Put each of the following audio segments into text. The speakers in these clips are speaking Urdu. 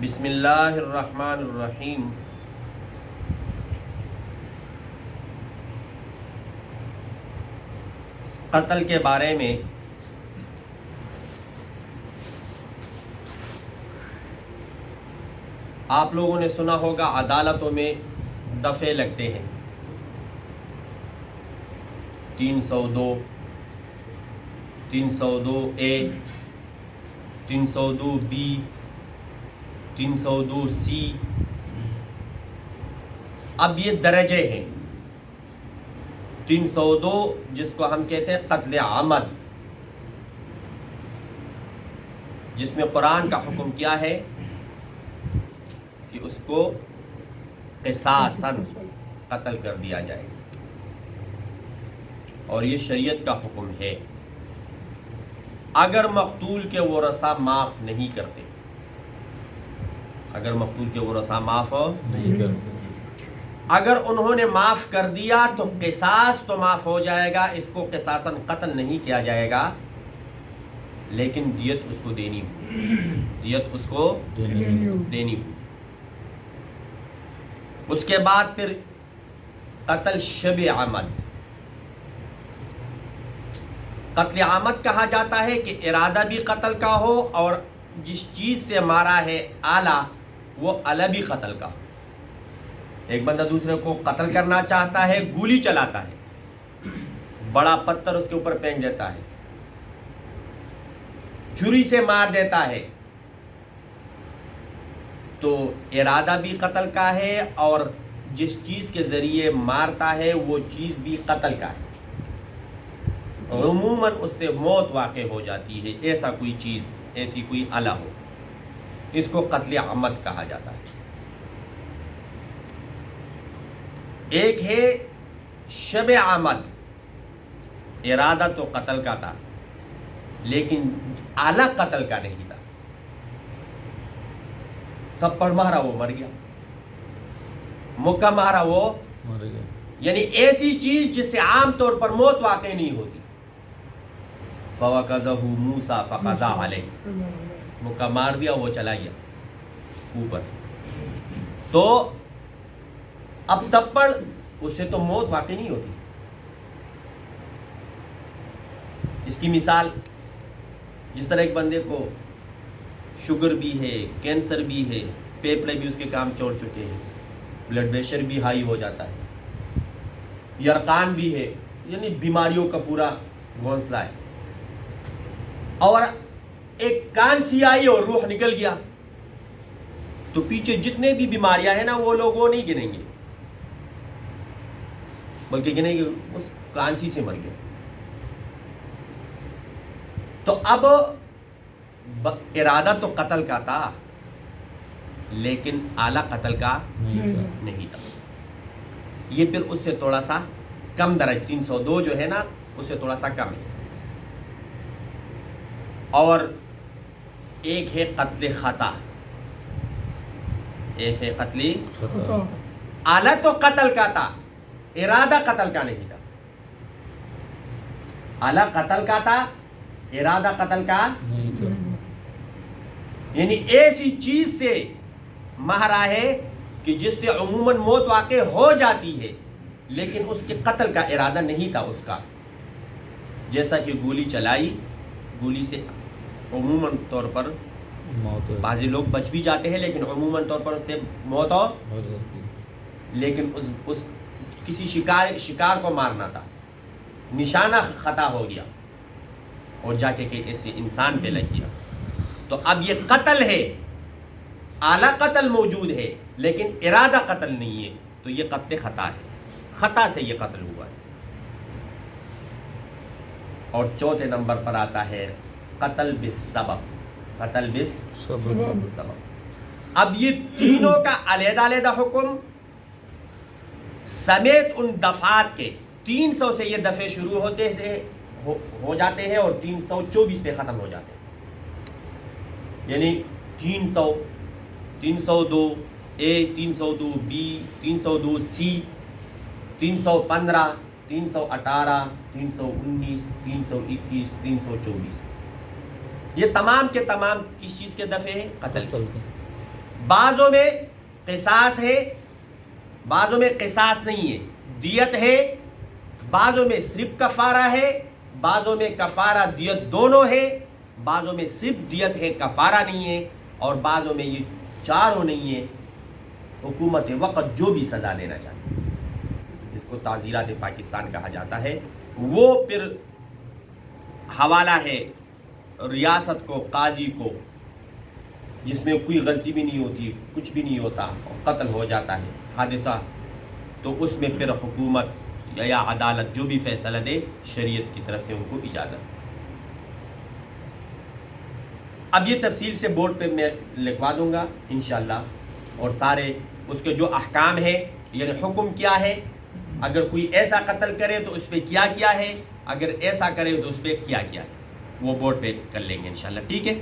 بسم اللہ الرحمن الرحیم۔ قتل کے بارے میں آپ لوگوں نے سنا ہوگا عدالتوں میں دفعے لگتے ہیں، 302 302A 302B 302C۔ اب یہ درجے ہیں۔ 302 جس کو ہم کہتے ہیں قتل عمد، جس میں قرآن کا حکم کیا ہے کہ اس کو قصاصاً قتل کر دیا جائے، اور یہ شریعت کا حکم ہے اگر مقتول کے ورثاء معاف نہیں کرتے، اگر مقتول کے ورثاء معاف نہیں کرتے، اگر انہوں نے معاف کر دیا تو قصاص تو معاف ہو جائے گا، اس کو قصاصاً قتل نہیں کیا جائے گا، لیکن دیت اس کو دینی ہوگی، دیت اس کو دینی ہوگی۔ اس کے بعد پھر قتل شبہ عمد۔ قتل عمد کہا جاتا ہے کہ ارادہ بھی قتل کا ہو اور جس چیز سے مارا ہے آلہ وہ آلہ بھی قتل کا ہو۔ ایک بندہ دوسرے کو قتل کرنا چاہتا ہے، گولی چلاتا ہے، بڑا پتھر اس کے اوپر پھینک دیتا ہے، چھری سے مار دیتا ہے، تو ارادہ بھی قتل کا ہے اور جس چیز کے ذریعے مارتا ہے وہ چیز بھی قتل کا ہے، عموماً اس سے موت واقع ہو جاتی ہے، ایسا کوئی چیز، ایسی کوئی آلہ ہو، اس کو قتل عمد کہا جاتا ہے۔ ایک ہے شبہ عمد، ارادہ تو قتل کا تھا لیکن آلہ قتل کا نہیں تھا، تھپڑ مارا وہ مر گیا، مکہ مارا وہ مر گیا، یعنی ایسی چیز جس سے عام طور پر موت واقع نہیں ہوتی۔ فَوَكَذَهُ مُوسَى فَقَضَى عَلَيْهِ، مکہ مار دیا، وہ چلا گیا اوپر، تو اب تپڑ اس سے تو موت واقع نہیں ہوتی۔ اس کی مثال جس طرح ایک بندے کو شوگر بھی ہے، کینسر بھی ہے، پھیپھڑے بھی اس کے کام چھوڑ چکے ہیں، بلڈ پریشر بھی ہائی ہو جاتا ہے، یرقان بھی ہے، یعنی بیماریوں کا پورا گھونسلہ ہے، اور ایک کانسی آئی اور روح نکل گیا، تو پیچھے جتنے بھی بیماریاں ہیں نا وہ لوگ وہ نہیں گنیں گے، بلکہ گنیں گے اس کانسی سے مر گیا۔ تو اب ارادہ تو قتل کا تھا لیکن آلہ قتل کا نہیں تھا، یہ پھر اس سے تھوڑا سا کم درجہ، 302 جو ہے نا اس سے تھوڑا سا کم ہے۔ اور ایک ہے قتل خطا، ایک ہے قتل خطا، آلہ تو قتل کا تھا، ارادہ قتل کا نہیں تھا، آلہ قتل کا تھا، ارادہ قتل کا نہیں تھا، یعنی ایسی چیز سے مارا ہے کہ جس سے عموماً موت واقع ہو جاتی ہے لیکن اس کے قتل کا ارادہ نہیں تھا اس کا، جیسا کہ گولی چلائی، گولی سے عموماً طور پر بعضی لوگ بچ بھی جاتے ہیں لیکن عموماً طور پر اس سے موت ہو جاتی ہے، لیکن اس کسی شکار کو مارنا تھا، نشانہ خطا ہو گیا اور جا کے ایسے انسان پہ لگ گیا، تو اب یہ قتل ہے، اعلیٰ قتل موجود ہے لیکن ارادہ قتل نہیں ہے، تو یہ قتل خطا ہے، خطا سے یہ قتل ہوا ہے۔ اور چوتھے نمبر پر آتا ہے قتل بالسبب، قتل بالسبب۔ اب یہ تینوں کا علیحدہ علیحدہ حکم سمیت ان دفعات کے، 300 سے یہ دفعے شروع ہوتے سے ہو جاتے ہیں اور 324 پہ ختم ہو جاتے ہیں، یعنی 300، 302A 302B 302C 315 318 319 321 324، یہ تمام کے تمام کس چیز کے دفعے ہیں؟ قتل کے۔ بعضوں میں قصاص ہے، بعضوں میں قصاص نہیں ہے، دیت ہے، بعضوں میں صرف کفارہ ہے، بعضوں میں کفارہ دیت دونوں ہے، بعضوں میں صرف دیت ہے کفارہ نہیں ہے، اور بعضوں میں یہ چاروں نہیں ہے۔ حکومت وقت جو بھی سزا دینا چاہتی ہے، جس کو تعزیرات پاکستان کہا جاتا ہے، وہ پھر حوالہ ہے ریاست کو، قاضی کو، جس میں کوئی غلطی بھی نہیں ہوتی، کچھ بھی نہیں ہوتا، اور قتل ہو جاتا ہے حادثہ، تو اس میں پھر حکومت یا عدالت جو بھی فیصلہ دے، شریعت کی طرف سے ان کو اجازت۔ اب یہ تفصیل سے بورڈ پہ میں لکھوا دوں گا انشاءاللہ، اور سارے اس کے جو احکام ہے، یعنی حکم کیا ہے، اگر کوئی ایسا قتل کرے تو اس پہ کیا کیا ہے، اگر ایسا کرے تو اس پہ کیا کیا ہے، وہ بورڈ پہ کر لیں گے انشاءاللہ، ٹھیک ہے؟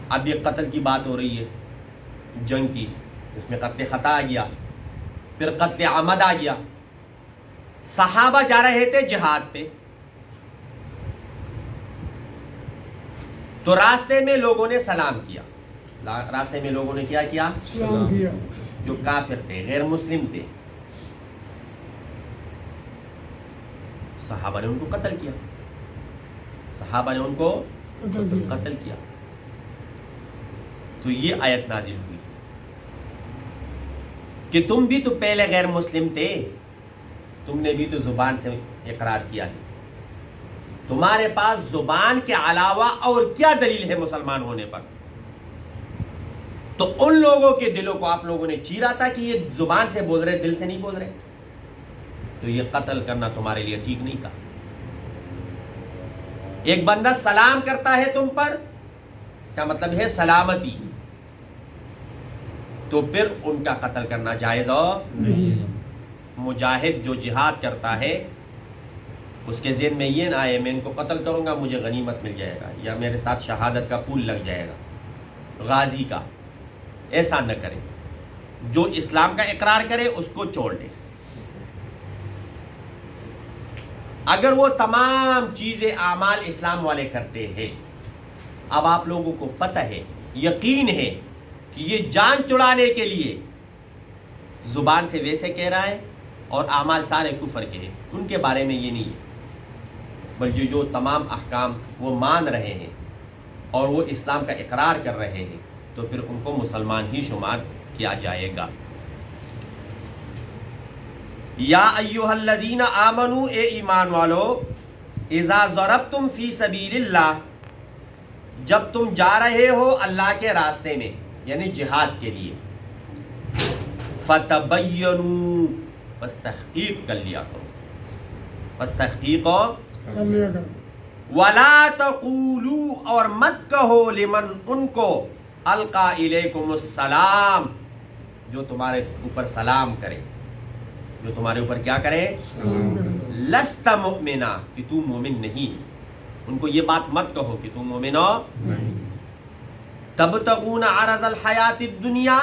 اب یہ قتل کی بات ہو رہی ہے، جنگ کی، اس میں قتل خطا آ گیا، پھر قتل عمد آ گیا۔ صحابہ جا رہے تھے جہاد پہ، تو راستے میں لوگوں نے سلام کیا، راستے میں لوگوں نے کیا کیا؟ سلام کیا۔ جو کافر تھے، غیر مسلم تھے، صحابہ نے ان کو قتل کیا، صحابہ نے ان کو قتل کیا۔ تو یہ آیت نازل ہوئی کہ تم بھی تو پہلے غیر مسلم تھے، تم نے بھی تو زبان سے اقرار کیا ہے، تمہارے پاس زبان کے علاوہ اور کیا دلیل ہے مسلمان ہونے پر؟ تو ان لوگوں کے دلوں کو آپ لوگوں نے چیرا تھا کہ یہ زبان سے بول رہے، دل سے نہیں بول رہے، تو یہ قتل کرنا تمہارے لیے ٹھیک نہیں تھا۔ ایک بندہ سلام کرتا ہے تم پر، اس کا مطلب ہے سلامتی، تو پھر ان کا قتل کرنا جائز ہو نہیں۔ مجاہد جو جہاد کرتا ہے، اس کے ذہن میں یہ نہ آئے میں ان کو قتل کروں گا مجھے غنیمت مل جائے گا، یا میرے ساتھ شہادت کا پول لگ جائے گا غازی کا، ایسا نہ کرے۔ جو اسلام کا اقرار کرے اس کو چھوڑ دے۔ اگر وہ تمام چیزیں اعمال اسلام والے کرتے ہیں، اب آپ لوگوں کو پتہ ہے، یقین ہے کہ یہ جان چھڑانے کے لیے زبان سے ویسے کہہ رہا ہے، اور اعمال سارے کفر کے ہیں، ان کے بارے میں یہ نہیں ہے، بلکہ جو تمام احکام وہ مان رہے ہیں اور وہ اسلام کا اقرار کر رہے ہیں، تو پھر ان کو مسلمان ہی شمار کیا جائے گا۔ یا ایھا الذین آمنوا، اے ایمان والو، اذا ضربتم فی سبیل اللہ، جب تم جا رہے ہو اللہ کے راستے میں، یعنی جہاد کے لیے، فتبینوا، بس تحقیق کر لیا کرو، بس تحقیق کر لیا کرو۔ ولا تقولوا، اور مت کہو، لمن ان کو، القا الیکم السلام، جو تمہارے اوپر سلام کرے، جو تمہارے اوپر کیا کرے، سلام کرو۔ لست مؤمنا، کہ تو مومن نہیں، ان کو یہ بات مت کہو کہ تم مومن ہو۔ نہیں۔ تبتغون عرض الحیات الدنیا،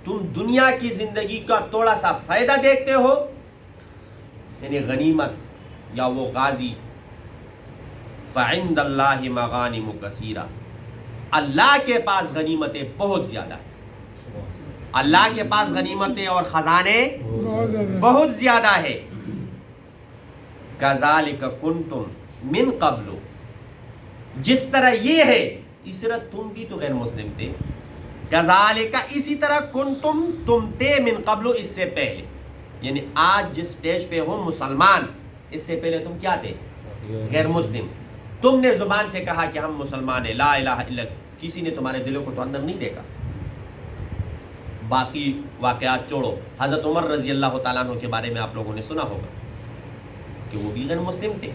تم دنیا کی زندگی کا تھوڑا سا فائدہ دیکھتے ہو، یعنی غنیمت یا وہ غازی۔ فعند اللہ مغانم کثیرہ، اللہ کے پاس غنیمتیں بہت زیادہ ہیں، اللہ کے پاس غنیمتیں اور خزانے بہت زیادہ۔ بہت زیادہ ہے۔ کذالک کنتم من قبل، جس طرح یہ ہے، اس طرح تم بھی تو غیر مسلم تھے۔ کذالک، اسی طرح کنتم، تم تھے، من قبل، اس سے پہلے، یعنی آج جس سٹیج پہ ہو مسلمان، اس سے پہلے تم کیا تھے؟ غیر مسلم۔ تم نے زبان سے کہا کہ ہم مسلمان ہیں، لا الہ الا اللہ، کسی نے تمہارے دلوں کو تو اندر نہیں دیکھا۔ باقی واقعات چھوڑو، حضرت عمر رضی اللہ تعالیٰ عنہ کے بارے میں آپ لوگوں نے سنا ہوگا کہ وہ بھی غیر مسلم تھے،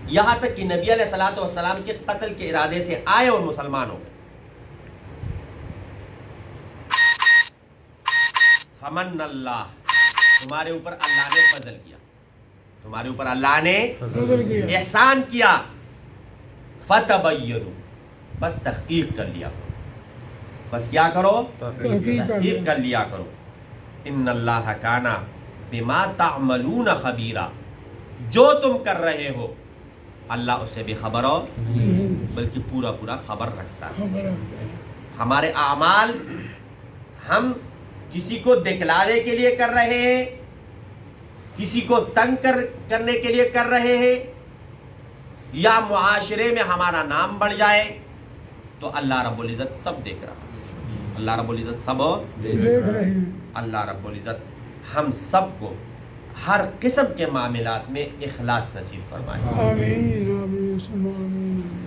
یہاں تک کہ نبی علیہ الصلوۃ والسلام کے قتل کے ارادے سے آئے اور مسلمان ہو گئے۔ فمن اللہ، تمہارے اوپر اللہ نے فضل کیا، تمہارے اوپر اللہ نے فضل کیا۔ احسان کیا۔ فتبینوا، بس تحقیق کر لیا کرو، بس کیا کرو؟ تحقیق کر لیا کرو۔ ان اللہ کانا بما تعملون خبیرا، جو تم کر رہے ہو اللہ اس سے بے خبر ہو، نہیں۔ بلکہ پورا پورا خبر رکھتا ہے۔ خبر ہے۔ ہمارے اعمال ہم کسی کو دکھلانے کے لیے کر رہے ہیں، کسی کو تنگ کرنے کے لیے کر رہے ہیں، یا معاشرے میں ہمارا نام بڑھ جائے، تو اللہ رب العزت سب دیکھ رہا ہے، اللہ رب العزت سب دیکھ رہے ہیں. اللہ رب العزت ہم سب کو ہر قسم کے معاملات میں اخلاص نصیب فرمائے. آمین آمین ثم آمین.